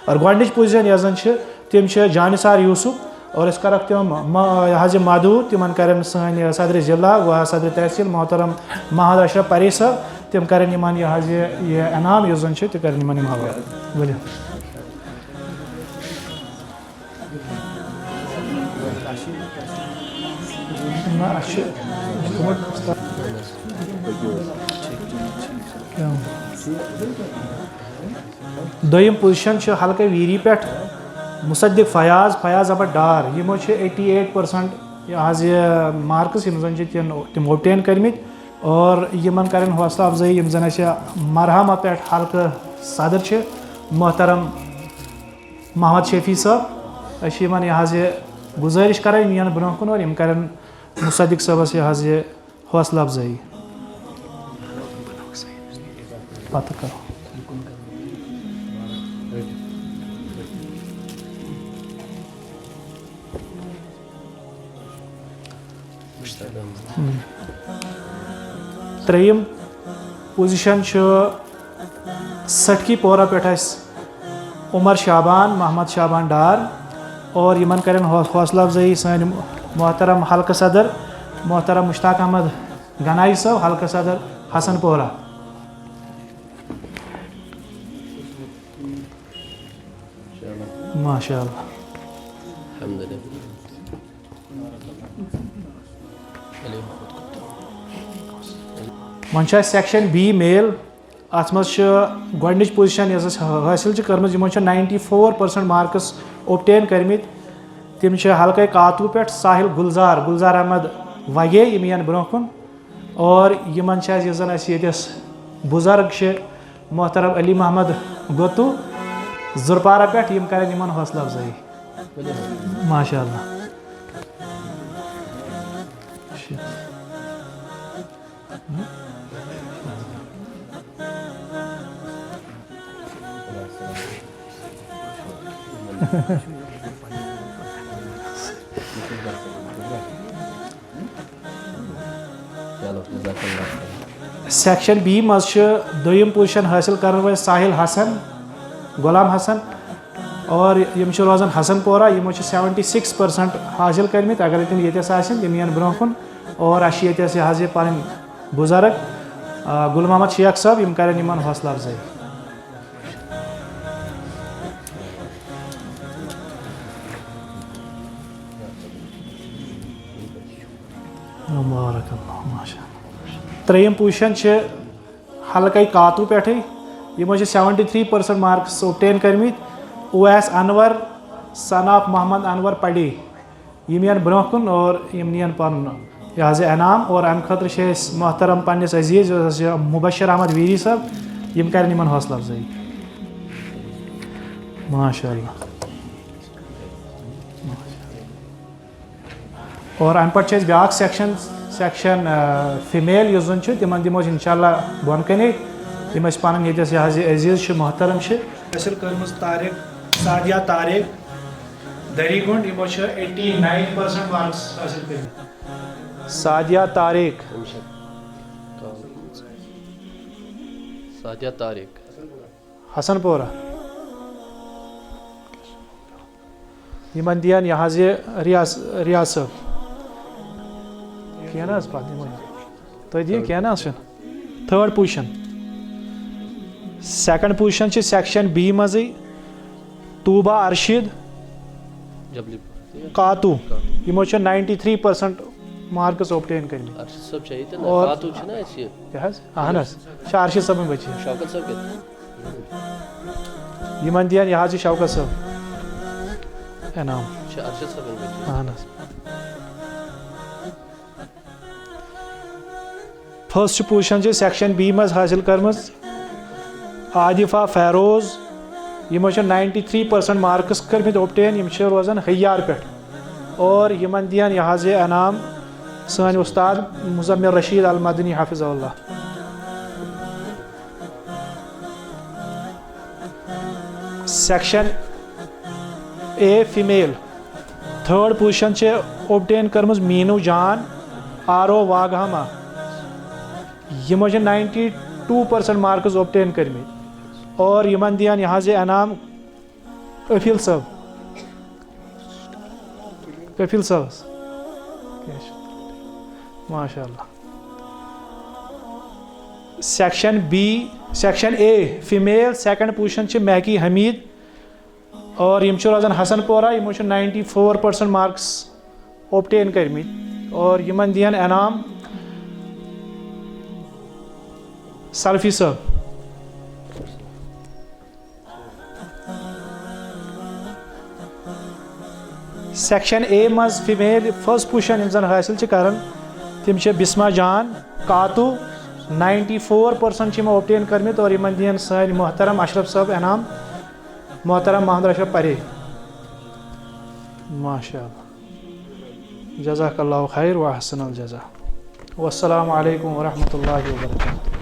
اور گۄڈنِچ پوزیشن یۄس زن چھِ تِم چھِ جانِثار یوٗسف اور أسۍ کرکھ تِم یہِ حظ یہِ مدعوٗ تِمن کرن سٲنۍ صدرِ ضلع و صدرِ تحصیل محترم محمد اشرف پری صٲب تِم کرن یِمن یہِ حظ یہِ انعام یُس زن چھُ تہِ کرن یِمن یِم حوالہٕ ؤلِو دوٚیِم پوزیشن چھِ حلقہ ویری پٮ۪ٹھ مصدق فیاض احمد ڈار یِمو چھِ 88% یہِ حظ یہِ مارکس یِم زن چھِ تِم اوبٹین کٔرمٕتۍ اور یِمن کرن حوصلہ افزٲیی یِم زن اَسہِ مرحمہ پٮ۪ٹھ حلقہٕ صدر چھِ محترم محمد شفیع صٲب أسۍ چھِ یِمن یہِ حظ یہِ گُزٲرِش کران یِم یِن برونٛہہ کُن اور یِم کرن مصدق صٲبس یہِ حظ یہِ حوصلہ افزٲیی پتہٕ کرو ترٛیٚیِم پوزیشن چھُ سٹکی پورہ پٮ۪ٹھ اَسہِ عمر شابان محمد شابان ڈار اور یِمن کرن حوصلہ افزٲیی سٲنۍ محترم حلقہٕ صدر محترم مشتاق احمد گنایی صٲب حلقہٕ صدر حسن پورہ ماشاء اللہ وۄنۍ چھُ اَسہِ سیکشن بی میل اتھ منٛز چھِ گۄڈنِچ پوزیشن یۄس اَسہِ حٲصِل چھِ کٔرمٕژ یِمو چھِ 94% مارکس اوبٹین کٔرمٕتۍ تِم چھِ حلقے کاتوٗ پٮ۪ٹھ ساحل گُلزار احمد وگے یِم یِن برونٛہہ کُن اور یِمن چھِ اَسہِ یُس زن اَسہِ ییٚتٮ۪س بُزرگ چھِ محترم علی محمد گوتوٗ زُرپارہ پٮ۪ٹھ یِم کرن یِمن حوصلہ افزٲیی ماشاء اللہ سیکشن بی منٛز چھِ دوٚیِم پوزیشن حٲصِل کرن وٲلۍ ساحل حسن غلام حسن اور یِم چھِ روزان حسن پورہ یِمو چھِ 76% حٲصِل کٔرمٕتۍ اگرے تِم ییٚتٮ۪س آسن تِم یِن برونٛہہ کُن اور اَسہِ چھِ ییٚتٮ۪س یہِ حظ یہِ پنٕنۍ بُزرگ گُل محمد شیخ صٲب یِم کرن یِمن حوصلہ افزٲیی ترٛیٚیِم پوزیشن چھِ حلقے کاتوٗ پٮ۪ٹھٕے یِمو چھِ 73% مارکس اوبٹین کٔرمٕتۍ اویس انور سن آف محمد انور پڑے یِم یِن برونٛہہ کُن اور یِم نِین پنُن یہِ حظ یہِ انعام اور امہِ خٲطرٕ چھِ أسۍ محترم پننِس عزیز یُس اَسہِ مبشر احمد ویری صٲب یِم کرن یِمن حوصلہ افزٲیی ماشاء اللہ اور امہِ پتہٕ چھِ أسۍ بیٛاکھ سیکشن فیمیل یُس زن چھُ تِمن دِمو أسۍ انشاء اللہ بۄن کنے یِم أسۍ پنٕنۍ ییٚتٮ۪س یہِ حظ یہِ عزیز چھِ محترم چھِ حٲصِل کٔرمٕژ سادیہ طارق دری گُنٛڈ یِمو چھِ 89% مارکس حٲصِل کٔرمٕتۍ سادیہ طارق حسن پورہ یِمن دِین یہِ حظ یہِ ریاض صٲب کینٛہہ نہ حظ پتہٕ دِمو تُہۍ دِیِو کینٛہہ نہ حظ چھُنہٕ تھٲڈ پوزیشن سیکنڈ پوزیشن چھِ سیکشن بی منٛزٕے طوبہ ارشد کاتوٗ یِمو چھِ 93% مارکس اوبٹین کٔرمٕتۍ اور کیٛاہ حظ اہن حظ یہِ چھِ ارشد صٲبٕنۍ بچی یِمن دِین یہِ حظ یہِ شوکت صٲب انعام اہن حظ فٔسٹ پوزیشن چھِ سیکشن بی منٛز حٲصِل کٔرمٕژ عادفہ فیروز یِمو چھِ 93% مارکس کٔرمٕتۍ اوبٹین یِم چھِ روزان ہیار پٮ۪ٹھ اور یِمن دِین یہِ حظ یہِ انعام سٲنۍ اُستاد مُزمل رشیٖد المدنی حافظ اللہ سیکشن اے فیمیل تھٲڈ پوزیشن چھِ اوبٹین کٔرمٕژ میٖنوٗ جان آر او واگہامہ یِمو چھِ 92% مارکس اوبٹین کٔرمٕتۍ اور یِمن دِین یہِ حظ یہِ انعام کفیل صاحب کفیل صاحب ماشاء اللہ. Section A female second position چھ مہکی حمید اور یم چھ روزان حسن پورہ یمو چھ 94% مارکس اوبٹین کرمت اور یمن دین انعام سلفی صاحب. سیکشن اے مز فیمیل فرسٹ پوزیشن یم زن حاصل چھ کران تم چھ بسما جان کاتو 94% چھ اوبٹین کرمت اور یمن دین سن محترم اشرف صاحب انعام محترم محمد اشرف پرے. ماشاء اللہ جزاک اللہ خیر و احسن الجزا. والسلام علیکم ورحمۃ اللہ وبرکاتہ.